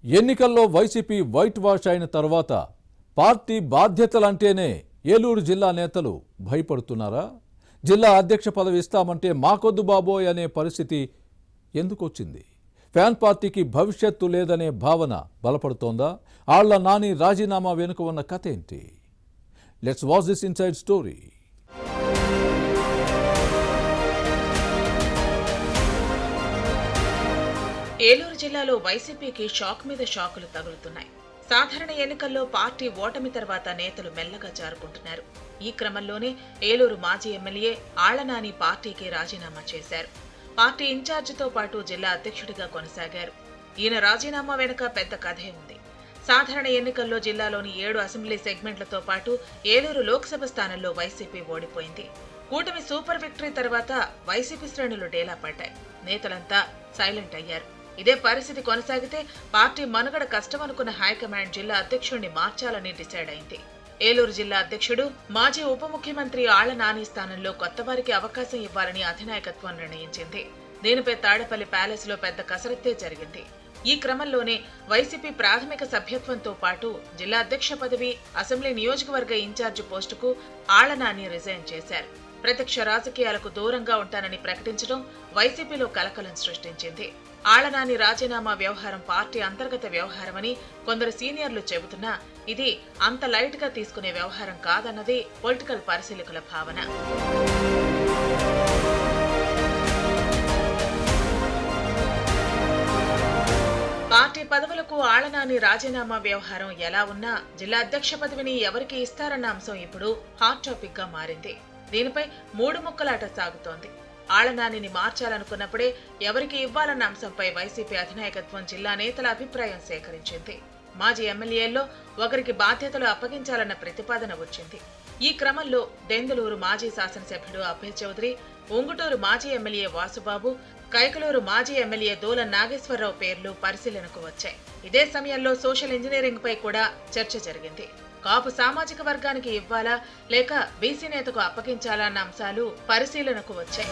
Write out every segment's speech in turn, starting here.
ఎన్నికల్లో YCP white wash అయిన తర్వాత పార్టీ బాధ్యతలంటేనే ఏలూరు జిల్లా నేతలు భయపడుతున్నారా? జిల్లా అధ్యక్ష పదవి ఇస్తామంటే మాకొద్దు బాబోయ్ అనే పరిస్థితి ఎందుకు వచ్చింది? ఫ్యాన్ పార్టీకి భవిష్యత్తు లేదనే భావన బలపడుతోందా? ఆళ్ల నాని రాజీనామా వెనుక ఉన్న కథ ఏంటి? Let's watch this inside story. Eluru జిల్లాలో వైసీపీకి షాక్ మీద షాకులు తగులుతున్నాయి. సాధారణ ఎన్నికల్లో పార్టీ ఓటమి తర్వాత నేతలు మెల్లగా జారుకుంటున్నారు. ఈ క్రమంలోనే ఏలూరు మాజీ ఎమ్మెల్యే ఆళ్ల నాని పార్టీకి రాజీనామా చేశారు. పార్టీ ఇన్ఛార్జితో పాటు జిల్లా అధ్యక్షుడిగా కొనసాగారు. ఈయన రాజీనామా వెనుక పెద్ద కథే ఉంది. సాధారణ ఎన్నికల్లో జిల్లాలోని 7 అసెంబ్లీ సెగ్మెంట్లతో పాటు ఏలూరు లోక్సభ స్థానంలో వైసీపీ ఓడిపోయింది. కూటమి సూపర్ విక్టరీ తర్వాత వైసీపీ శ్రేణులు డేలా పడ్డాయి. నేతలంతా సైలెంట్ అయ్యారు. ఇదే పరిస్థితి కొనసాగితే పార్టీ మనుగడ కష్టమనుకున్న హైకమాండ్ జిల్లా అధ్యక్షుడిని మార్చాలని డిసైడ్ అయింది. ఏలూరు జిల్లా అధ్యక్షుడు మాజీ ఉప ముఖ్యమంత్రి ఆళ్ల నాని స్థానంలో కొత్త వారికి అవకాశం ఇవ్వాలని అధినాయకత్వం నిర్ణయించింది. దీనిపై తాడేపల్లి ప్యాలెస్ లో పెద్ద కసరత్తే జరిగింది. ఈ క్రమంలోనే వైసీపీ ప్రాథమిక సభ్యత్వంతో పాటు జిల్లా అధ్యక్ష పదవి, అసెంబ్లీ నియోజకవర్గ ఇన్ఛార్జి పోస్టుకు ఆళ్ల నాని రిజైన్ చేశారు. ప్రత్యక్ష రాజకీయాలకు దూరంగా ఉంటానని ప్రకటించడం వైసీపీలో కలకలం సృష్టించింది. ఆళ్ల నాని రాజీనామా వ్యవహారం పార్టీ అంతర్గత వ్యవహారమని కొందరు సీనియర్లు చెబుతున్నా ఇది అంత లైట్ గా తీసుకునే వ్యవహారం కాదన్నది పొలిటికల్ పరిశీలకుల భావన. పార్టీ పదవులకు ఆళ్ల నాని రాజీనామా వ్యవహారం ఎలా ఉన్నా జిల్లా అధ్యక్ష పదవిని ఎవరికి ఇస్తారన్న అంశం ఇప్పుడు హాట్ టాపిక్ గా మారింది. దీనిపై 3 ముక్కలాట సాగుతోంది. ఆళ్ల నానిని మార్చాలనుకున్నప్పుడే ఎవరికి ఇవ్వాలన్న అంశంపై వైసీపీ అధినాయకత్వం జిల్లా నేతల అభిప్రాయం సేకరించింది. మాజీ ఎమ్మెల్యేల్లో ఒకరికి బాధ్యతలు అప్పగించాలన్న ప్రతిపాదన వచ్చింది. ఈ క్రమంలో దెందులూరు మాజీ శాసనసభ్యుడు అభయ్ చౌదరి, ఉంగుటూరు మాజీ ఎమ్మెల్యే వాసుబాబు, కైకలూరు మాజీ ఎమ్మెల్యే దూలం నాగేశ్వరరావు పేర్లు పరిశీలనకు వచ్చాయి. ఇదే సమయంలో సోషల్ ఇంజనీరింగ్ పై కూడా చర్చ జరిగింది. కాపు సామాజిక వర్గానికి ఇవ్వాలా లేక బీసీ నేతకు అప్పగించాలా అన్న అంశాలు పరిశీలనకు వచ్చాయి.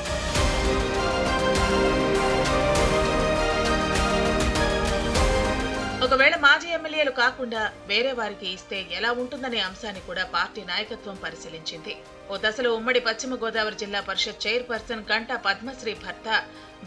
ఒకవేళ మాజీ ఎమ్మెల్యేలు కాకుండా వేరే వారికి ఇస్తే ఎలా ఉంటుందనే అంశాన్ని కూడా పార్టీ నాయకత్వం పరిశీలించింది. ఓ దశలో ఉమ్మడి పశ్చిమ గోదావరి జిల్లా పరిషత్ చైర్పర్సన్ గంటా పద్మశ్రీ భర్త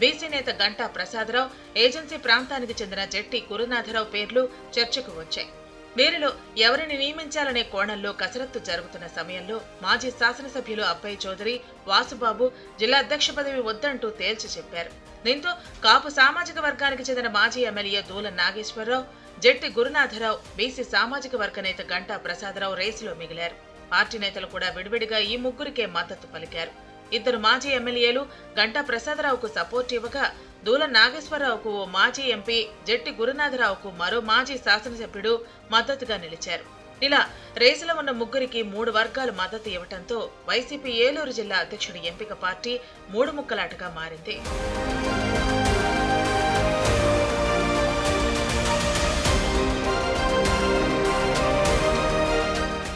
బీసీ నేత గంటా ప్రసాదరావు, ఏజెన్సీ ప్రాంతానికి చెందిన జట్టి గురునాథరావు పేర్లు చర్చకు వచ్చాయి. వీరిలో ఎవరిని నియమించాలనే కోణంలో కసరత్తు జరుగుతున్న సమయంలో మాజీ శాసనసభ్యులు అభయ్ చౌదరి, వాసుబాబు జిల్లా అధ్యక్ష పదవి వద్దంటూ తేల్చి చెప్పారు. దీంతో కాపు సామాజిక వర్గానికి చెందిన మాజీ ఎమ్మెల్యే దూలం నాగేశ్వరరావు, జట్టి గురునాథరావు, బీసీ సామాజిక వర్గ నేత గంటా ప్రసాదరావు రేసులో మిగిలారు. పార్టీ నేతలు కూడా విడివిడిగా ఈ ముగ్గురికే మద్దతు పలికారు. 2 మాజీ ఎమ్మెల్యేలు గంటా ప్రసాదరావుకు సపోర్ట్ ఇవ్వగా, దూలం నాగేశ్వరరావుకు ఓ మాజీ ఎంపీ, జట్టి గురునాథరావుకు మరో మాజీ శాసనసభ్యుడు మద్దతుగా నిలిచారు. ఇలా రేసులో ఉన్న ముగ్గురికి 3 వర్గాలు మద్దతు ఇవ్వడంతో వైసీపీ ఏలూరు జిల్లా అధ్యక్షుడి ఎంపిక పార్టీ 3 ముక్కలాటగా మారింది.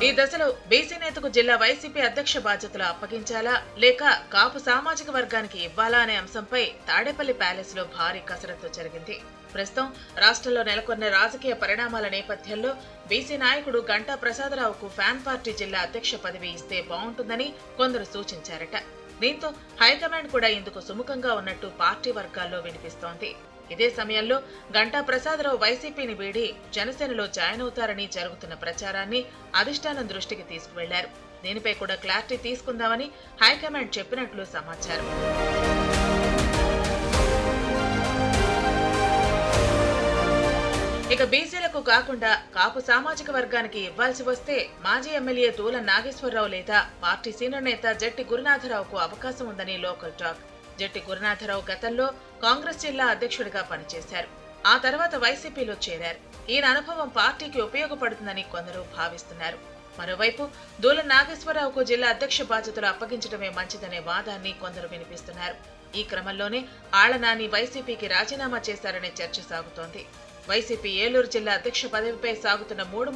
ఈ దశలో బీసీ నేతకు జిల్లా వైసీపీ అధ్యక్ష బాధ్యతలు అప్పగించాలా లేక కాపు సామాజిక వర్గానికి ఇవ్వాలా అనే అంశంపై తాడేపల్లి ప్యాలెస్ లో భారీ కసరత్తు జరిగింది. ప్రస్తుతం రాష్ట్రంలో నెలకొన్న రాజకీయ పరిణామాల నేపథ్యంలో బీసీ నాయకుడు గంటా ప్రసాదరావుకు ఫ్యాన్ పార్టీ జిల్లా అధ్యక్ష పదవి ఇస్తే బాగుంటుందని కొందరు సూచించారట. దీంతో హైకమాండ్ కూడా ఇందుకు సుముఖంగా ఉన్నట్టు పార్టీ వర్గాల్లో వినిపిస్తోంది. ఇదే సమయంలో గంటా ప్రసాదరావు వైసీపీని వీడి జనసేనలో జాయిన్ అవుతారని జరుగుతున్న ప్రచారాన్ని అధిష్టానం దృష్టికి తీసుకువెళ్లారు. దీనిపై కూడా క్లారిటీ తీసుకుందామని హైకమాండ్ చెప్పినట్లు సమాచారం. ఇక బీసీలకు కాకుండా కాపు సామాజిక వర్గానికి ఇవ్వాల్సి వస్తే మాజీ ఎమ్మెల్యే దూలం నాగేశ్వరరావు లేదా పార్టీ సీనియర్ నేత జట్టి గురునాథరావుకు అవకాశం ఉందని లోకల్ టాక్. జట్టి గురునాథరావు గతంలో కాంగ్రెస్ జిల్లా అధ్యక్షుడిగా పనిచేశారు. ఆ తర్వాత వైసీపీలో చేరారు. ఈయన అనుభవం పార్టీకి ఉపయోగపడుతుందని కొందరు భావిస్తున్నారు. మరోవైపు దూలం నాగేశ్వరరావుకు జిల్లా అధ్యక్ష బాధ్యతలు అప్పగించడమే మంచిదనే వాదాన్ని కొందరు వినిపిస్తున్నారు. ఈ క్రమంలోనే ఆళ్ల నాని వైసీపీకి రాజీనామా చేశారనే చర్చ సాగుతోంది. వైసీపీ ఏలూరు జిల్లా అధ్యక్ష పదవిపై సాగుతున్న 3